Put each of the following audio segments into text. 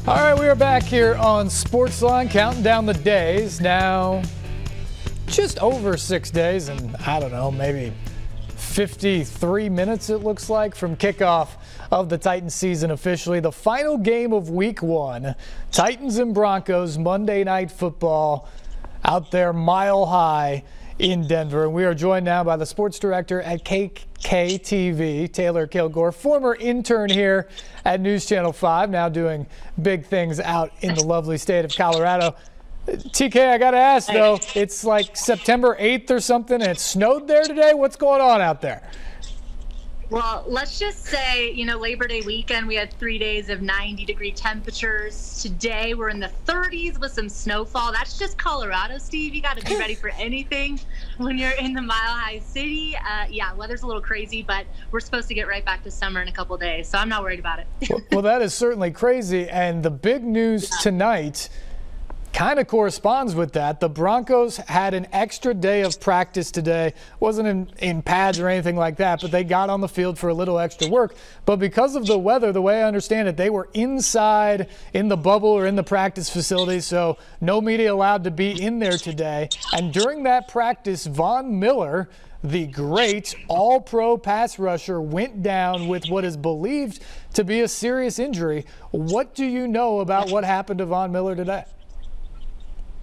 All right, we are back here on Sportsline, counting down the days. Now, just over 6 days, and I don't know, maybe 53 minutes it looks like from kickoff of the Titans season officially. The final game of week 1, Titans and Broncos, Monday Night Football out there mile high in Denver. And we are joined now by the sports director at KKTV, Taylor Kilgore, former intern here at NewsChannel 5, now doing big things out in the lovely state of Colorado. TK, I got to ask, though, it's like September 8th or something, and it snowed there today. What's going on out there? Well, let's just say, Labor Day weekend, we had 3 days of 90-degree temperatures. Today, we're in the 30s with some snowfall. That's just Colorado, Steve. You got to be ready for anything when you're in the Mile High City. Yeah, weather's a little crazy, but we're supposed to get right back to summer in a couple days, so I'm not worried about it. Well, that is certainly crazy, and the big news tonight kind of corresponds with that. The Broncos had an extra day of practice today. Wasn't in pads or anything like that, but they got on the field for a little extra work. But because of the weather, the way I understand it, they were inside in the bubble or in the practice facility, so no media allowed to be in there today. And during that practice, Von Miller, the great all-pro pass rusher, went down with what is believed to be a serious injury. What do you know about what happened to Von Miller today?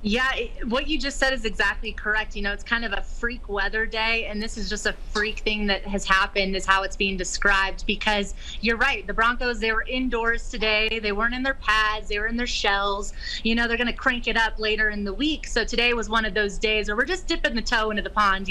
Yeah, what you just said is exactly correct. It's kind of a freak weather day, and this is just a freak thing that has happened is how it's being described, because you're right. The Broncos, they were indoors today. They weren't in their pads. They were in their shells. They're going to crank it up later in the week. So today was one of those days where we're just dipping the toe into the pond,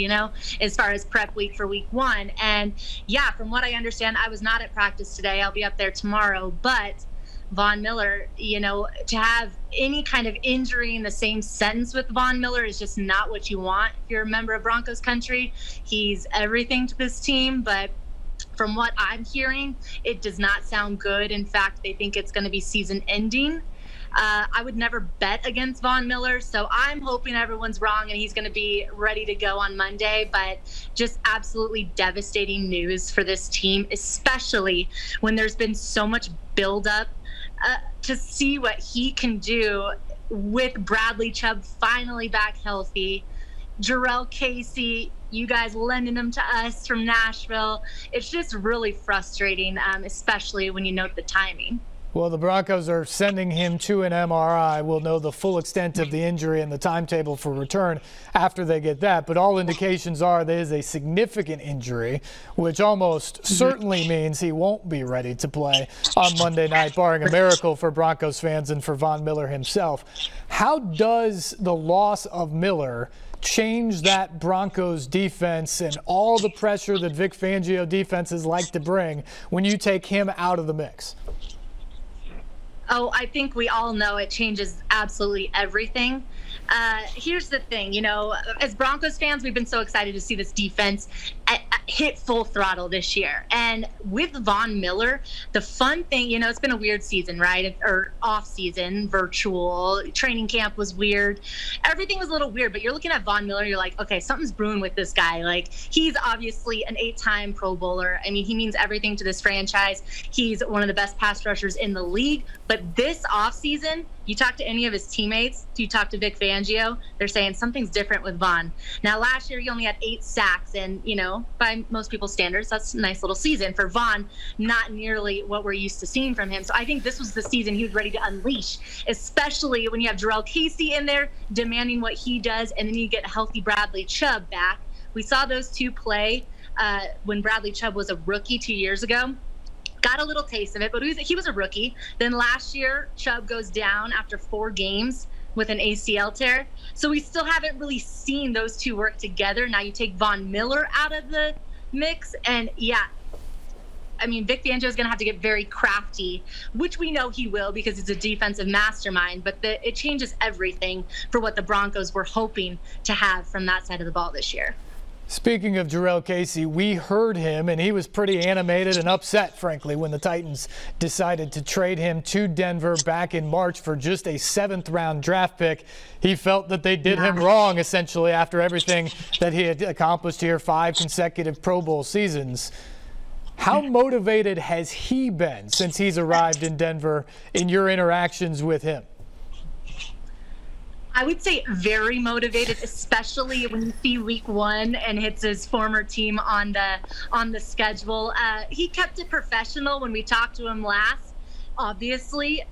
as far as prep week for week 1. And yeah, from what I understand, I was not at practice today. I'll be up there tomorrow, but Von Miller, to have any kind of injury in the same sentence with Von Miller is just not what you want if you're a member of Broncos country. He's everything to this team, but from what I'm hearing, it does not sound good. In fact, they think it's going to be season ending. I would never bet against Von Miller, so I'm hoping everyone's wrong and he's going to be ready to go on Monday. But just absolutely devastating news for this team, especially when there's been so much buildup to see what he can do with Bradley Chubb finally back healthy. Jurrell Casey, you guys lending him to us from Nashville. It's just really frustrating, especially when you note the timing. Well, the Broncos are sending him to an MRI. We'll know the full extent of the injury and the timetable for return after they get that. But all indications are there is a significant injury, which almost certainly means he won't be ready to play on Monday night, barring a miracle for Broncos fans and for Von Miller himself. How does the loss of Miller change that Broncos defense and all the pressure that Vic Fangio defenses like to bring when you take him out of the mix? Oh, I think we all know it changes absolutely everything. Here's the thing, as Broncos fans, we've been so excited to see this defense hit full throttle this year. And with Von Miller, the fun thing, it's been a weird season, right? Or off season, virtual, training camp was weird. Everything was a little weird, but you're looking at Von Miller, you're like, okay, something's brewing with this guy. Like, he's obviously an 8-time Pro Bowler. I mean, he means everything to this franchise. He's one of the best pass rushers in the league. But this offseason, you talk to any of his teammates, you talk to Vic Fangio, they're saying something's different with Von. Now, last year, he only had 8 sacks, and, by most people's standards, that's a nice little season. For Von, not nearly what we're used to seeing from him. So I think this was the season he was ready to unleash, especially when you have Jurrell Casey in there demanding what he does, and then you get healthy Bradley Chubb back. We saw those two play when Bradley Chubb was a rookie 2 years ago. Got a little taste of it, but he was a rookie. Then last year, Chubb goes down after 4 games with an ACL tear. So we still haven't really seen those two work together. Now you take Von Miller out of the mix, and yeah, I mean, Vic Fangio is going to have to get very crafty, which we know he will because he's a defensive mastermind, but it changes everything for what the Broncos were hoping to have from that side of the ball this year. Speaking of Jurrell Casey, we heard him, and he was pretty animated and upset, frankly, when the Titans decided to trade him to Denver back in March for just a 7th-round draft pick. He felt that they did him wrong, essentially, after everything that he had accomplished here, 5 consecutive Pro Bowl seasons. How motivated has he been since he's arrived in Denver in your interactions with him? I would say very motivated, especially when you see week 1 and hits his former team on the schedule. He kept it professional when we talked to him last, obviously,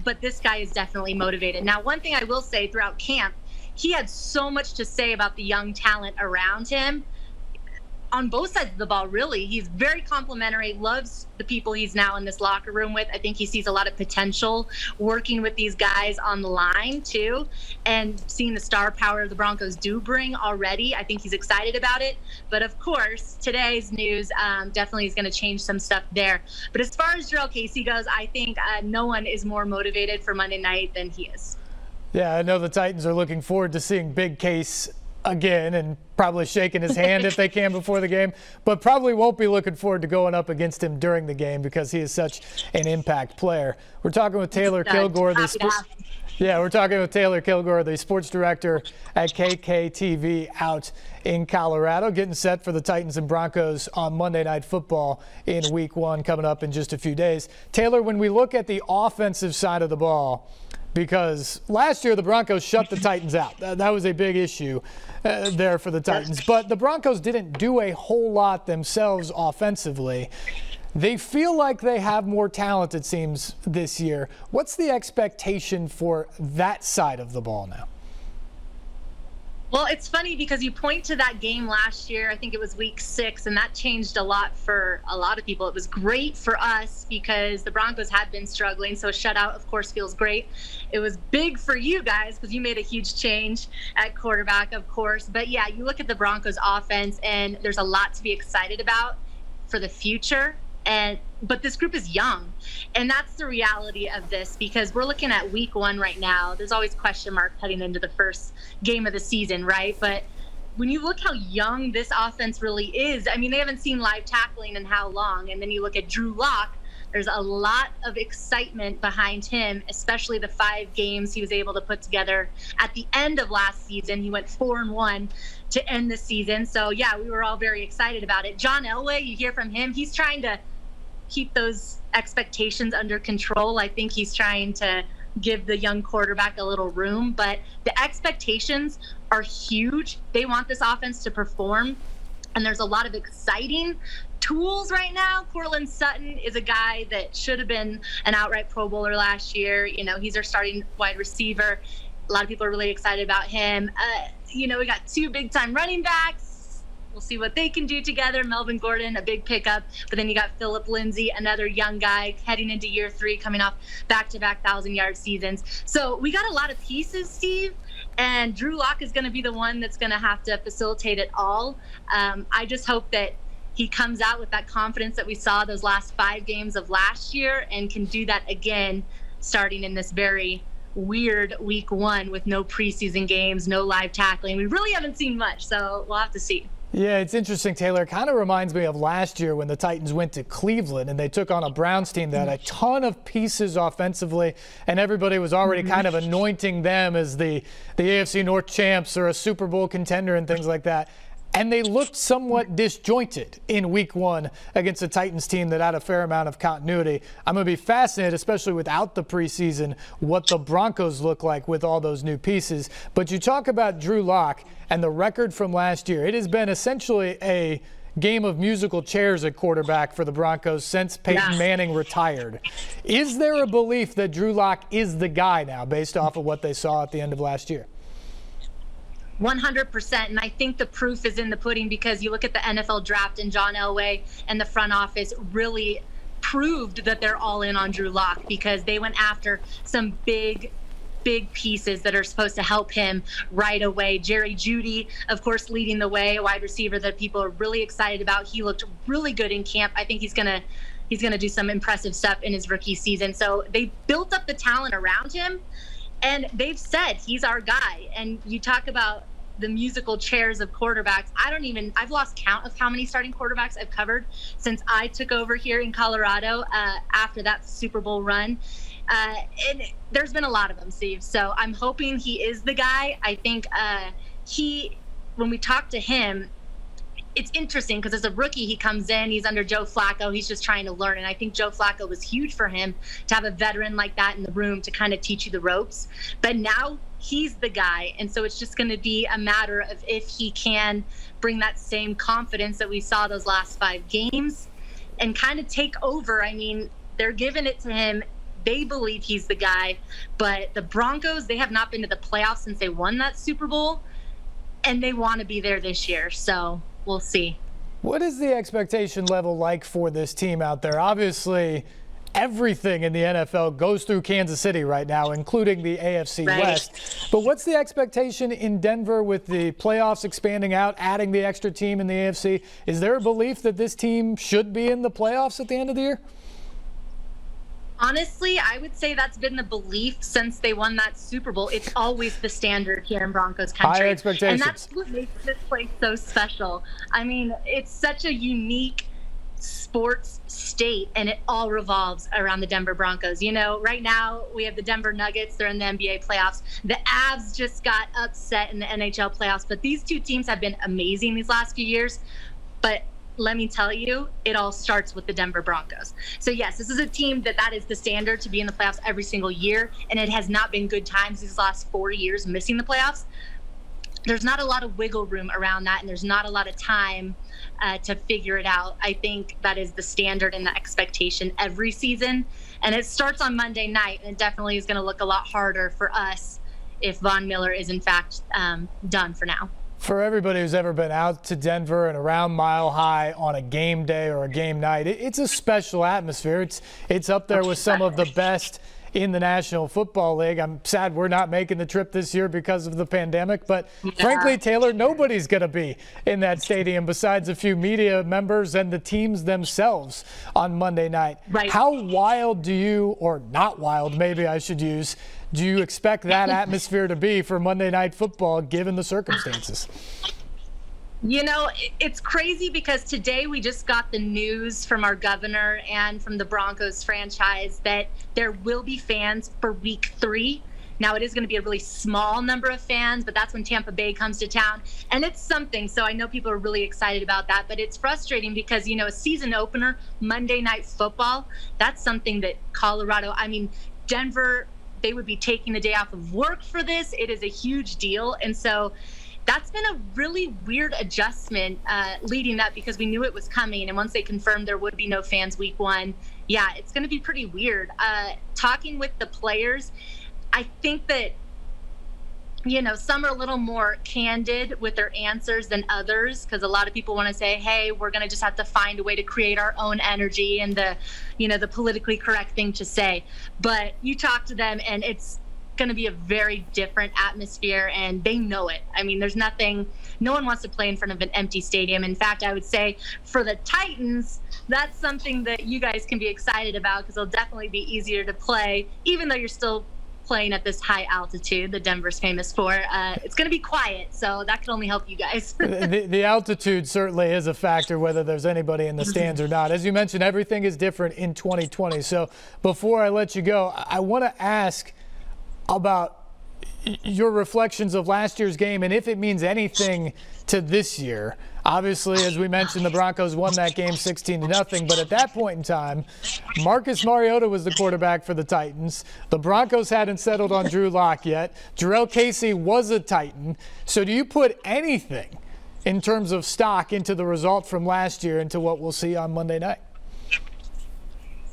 but this guy is definitely motivated. Now, one thing I will say throughout camp, he had so much to say about the young talent around him on both sides of the ball, really. He's very complimentary, loves the people he's now in this locker room with. I think he sees a lot of potential working with these guys on the line, too, and seeing the star power the Broncos do bring already. I think he's excited about it. But, of course, today's news definitely is going to change some stuff there. But as far as Jurrell Casey goes, I think no one is more motivated for Monday night than he is. Yeah, I know the Titans are looking forward to seeing Big Case again and probably shaking his hand if they can before the game, but probably won't be looking forward to going up against him during the game because he is such an impact player. We're talking with Taylor Kilgore, the sports director at KKTV out in Colorado, getting set for the Titans and Broncos on Monday Night Football in week 1 coming up in just a few days. Taylor, when we look at the offensive side of the ball, because last year the Broncos shut the Titans out. That was a big issue there for the Titans. But the Broncos didn't do a whole lot themselves offensively. They feel like they have more talent, it seems, this year. What's the expectation for that side of the ball now? Well, it's funny because you point to that game last year. I think it was week 6, and that changed a lot for a lot of people. It was great for us because the Broncos had been struggling, so a shutout, of course, feels great. It was big for you guys because you made a huge change at quarterback, of course. But, yeah, you look at the Broncos offense, and there's a lot to be excited about for the future. But this group is young, and that's the reality of this because we're looking at week 1 right now. There's always question marks heading into the first game of the season, right? But when you look how young this offense really is, I mean, they haven't seen live tackling in how long? And then you look at Drew Lock, there's a lot of excitement behind him, especially the 5 games he was able to put together at the end of last season. He went 4-1 to end the season. So, yeah, we were all very excited about it. John Elway, you hear from him, he's trying to keep those expectations under control. I think he's trying to give the young quarterback a little room, but the expectations are huge. They want this offense to perform, and there's a lot of exciting tools right now. Courtland Sutton is a guy that should have been an outright Pro Bowler last year. You know, he's our starting wide receiver. A lot of people are really excited about him. We got 2 big-time running backs. We'll see what they can do together. Melvin Gordon, a big pickup. But then you got Phillip Lindsay, another young guy heading into year 3, coming off back-to-back 1,000-yard seasons. So we got a lot of pieces, Steve, and Drew Lock is going to be the one that's going to have to facilitate it all. I just hope that he comes out with that confidence that we saw those last 5 games of last year and can do that again starting in this very weird week 1 with no preseason games, no live tackling. We really haven't seen much, so we'll have to see. Yeah, it's interesting, Taylor. It kind of reminds me of last year when the Titans went to Cleveland and they took on a Browns team that had a ton of pieces offensively, and everybody was already kind of anointing them as the AFC North champs or a Super Bowl contender and things like that. And they looked somewhat disjointed in week 1 against a Titans team that had a fair amount of continuity. I'm going to be fascinated, especially without the preseason, what the Broncos look like with all those new pieces. But you talk about Drew Lock and the record from last year. It has been essentially a game of musical chairs at quarterback for the Broncos since Peyton Manning retired. Is there a belief that Drew Lock is the guy now based off of what they saw at the end of last year? 100%. And I think the proof is in the pudding because you look at the NFL draft and John Elway and the front office really proved that they're all in on Drew Lock because they went after some big pieces that are supposed to help him right away. Jerry Jeudy, of course, leading the way, a wide receiver that people are really excited about. He looked really good in camp. I think he's gonna do some impressive stuff in his rookie season. So they built up the talent around him, and they've said he's our guy. And you talk about the musical chairs of quarterbacks. I've lost count of how many starting quarterbacks I've covered since I took over here in Colorado after that Super Bowl run. And there's been a lot of them, Steve. So I'm hoping he is the guy. I think when we talk to him, it's interesting because as a rookie, he comes in, he's under Joe Flacco, he's just trying to learn. And I think Joe Flacco was huge for him to have a veteran like that in the room to kind of teach you the ropes. But now he's the guy. And so it's just going to be a matter of if he can bring that same confidence that we saw those last 5 games and kind of take over. I mean, they're giving it to him. They believe he's the guy. But the Broncos, they have not been to the playoffs since they won that Super Bowl. And they want to be there this year. So we'll see. What is the expectation level like for this team out there? Obviously, everything in the NFL goes through Kansas City right now, including the AFC West. But what's the expectation in Denver with the playoffs expanding out, adding the extra team in the AFC? Is there a belief that this team should be in the playoffs at the end of the year? Honestly, I would say that's been the belief since they won that Super Bowl. It's always the standard here in Broncos country. High expectations. And that's what makes this place so special. I mean, it's such a unique sports state, and it all revolves around the Denver Broncos. You know, right now we have the Denver Nuggets. They're in the NBA playoffs. The Avs just got upset in the NHL playoffs. But these two teams have been amazing these last few years. But let me tell you, it all starts with the Denver Broncos. So yes, this is a team that is the standard to be in the playoffs every single year, and it has not been good times these last 4 years missing the playoffs. There's not a lot of wiggle room around that, and there's not a lot of time to figure it out. I think that is the standard and the expectation every season, and it starts on Monday night, and it definitely is going to look a lot harder for us if Von Miller is in fact done for now. For everybody who's ever been out to Denver and around Mile High on a game day or a game night, it's a special atmosphere. It's up there with some of the best in the National Football League. I'm sad we're not making the trip this year because of the pandemic, but frankly, Taylor, nobody's going to be in that stadium besides a few media members and the teams themselves on Monday night. Right. How wild do you, or not wild, maybe I should use, do you expect that atmosphere to be for Monday Night Football given the circumstances? You know, it's crazy because today we just got the news from our governor and from the Broncos franchise that there will be fans for week 3. Now, it is going to be a really small number of fans, but that's when Tampa Bay comes to town. And it's something, so I know people are really excited about that, but it's frustrating because, you know, a season opener, Monday Night Football, that's something that Colorado, I mean, Denver, they would be taking the day off of work for this. It is a huge deal. And so that's been a really weird adjustment leading up because we knew it was coming. And once they confirmed there would be no fans week 1, yeah, it's going to be pretty weird. Talking with the players, I think that, you know, some are a little more candid with their answers than others because a lot of people want to say, hey, we're going to just have to find a way to create our own energy and the, you know, the politically correct thing to say. But you talk to them and it's going to be a very different atmosphere and they know it. I mean, there's nothing, no one wants to play in front of an empty stadium. In fact, I would say for the Titans, that's something that you guys can be excited about because it'll definitely be easier to play, even though you're still playing at this high altitude that Denver's famous for. It's going to be quiet, so that could only help you guys. the altitude certainly is a factor, whether there's anybody in the stands or not. As you mentioned, everything is different in 2020. So before I let you go, I want to ask about your reflections of last year's game and if it means anything to this year. Obviously, as we mentioned, the Broncos won that game 16-0, but at that point in time, Marcus Mariota was the quarterback for the Titans. The Broncos hadn't settled on Drew Lock yet. Jurrell Casey was a Titan. So do you put anything in terms of stock into the result from last year into what we'll see on Monday night?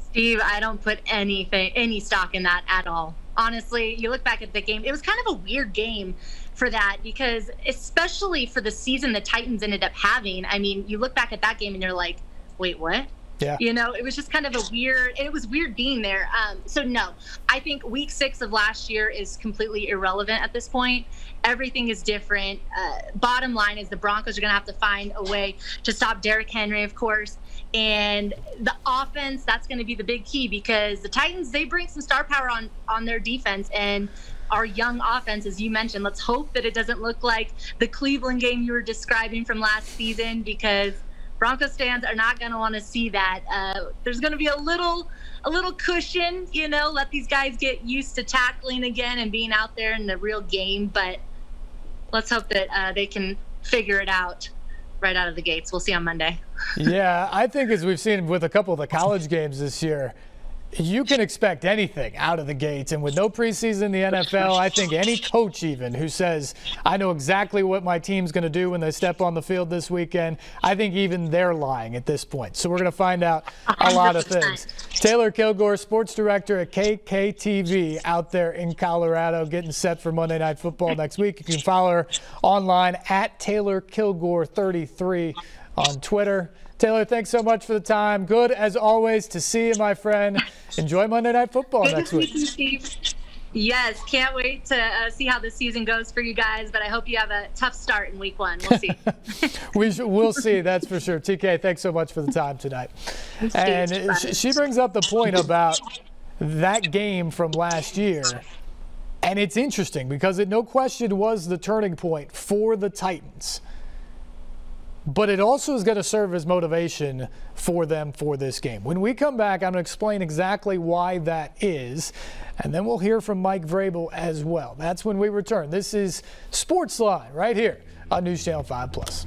Steve, I don't put any stock in that at all. Honestly, you look back at the game, it was kind of a weird game for that because especially for the season the Titans ended up having. I mean, you look back at that game and you're like, wait, what? Yeah. You know, it was just kind of a weird, it was weird being there. So no, I think week 6 of last year is completely irrelevant at this point. Everything is different. Bottom line is the Broncos are going to have to find a way to stop Derrick Henry, of course. And the offense, that's going to be the big key because the Titans, they bring some star power on their defense and our young offense, as you mentioned. Let's hope that it doesn't look like the Cleveland game you were describing from last season because Broncos fans are not going to want to see that. There's going to be a little cushion, you know, let these guys get used to tackling again and being out there in the real game. But let's hope that they can figure it out. right out of the gates. We'll see on Monday. Yeah, I think as we've seen with a couple of the college games this year, you can expect anything out of the gates. And with no preseason in the NFL, I think any coach even who says, I know exactly what my team's going to do when they step on the field this weekend, I think even they're lying at this point. So we're going to find out a lot of things. Taylor Kilgore, Sports Director at KKTV out there in Colorado, getting set for Monday Night Football next week. You can follow her online at Taylor Kilgore 33 on Twitter. Taylor, thanks so much for the time. Good, as always, to see you, my friend. Enjoy Monday Night Football next week. Yes, can't wait to see how the season goes for you guys, but I hope you have a tough start in week 1. We'll see. We'll see, that's for sure. TK, thanks so much for the time tonight. And she brings up the point about that game from last year. And it's interesting because it no question was the turning point for the Titans. But it also is going to serve as motivation for them for this game. When we come back, I'm going to explain exactly why that is, and then we'll hear from Mike Vrabel as well. That's when we return. This is Sportsline right here on NewsChannel 5+.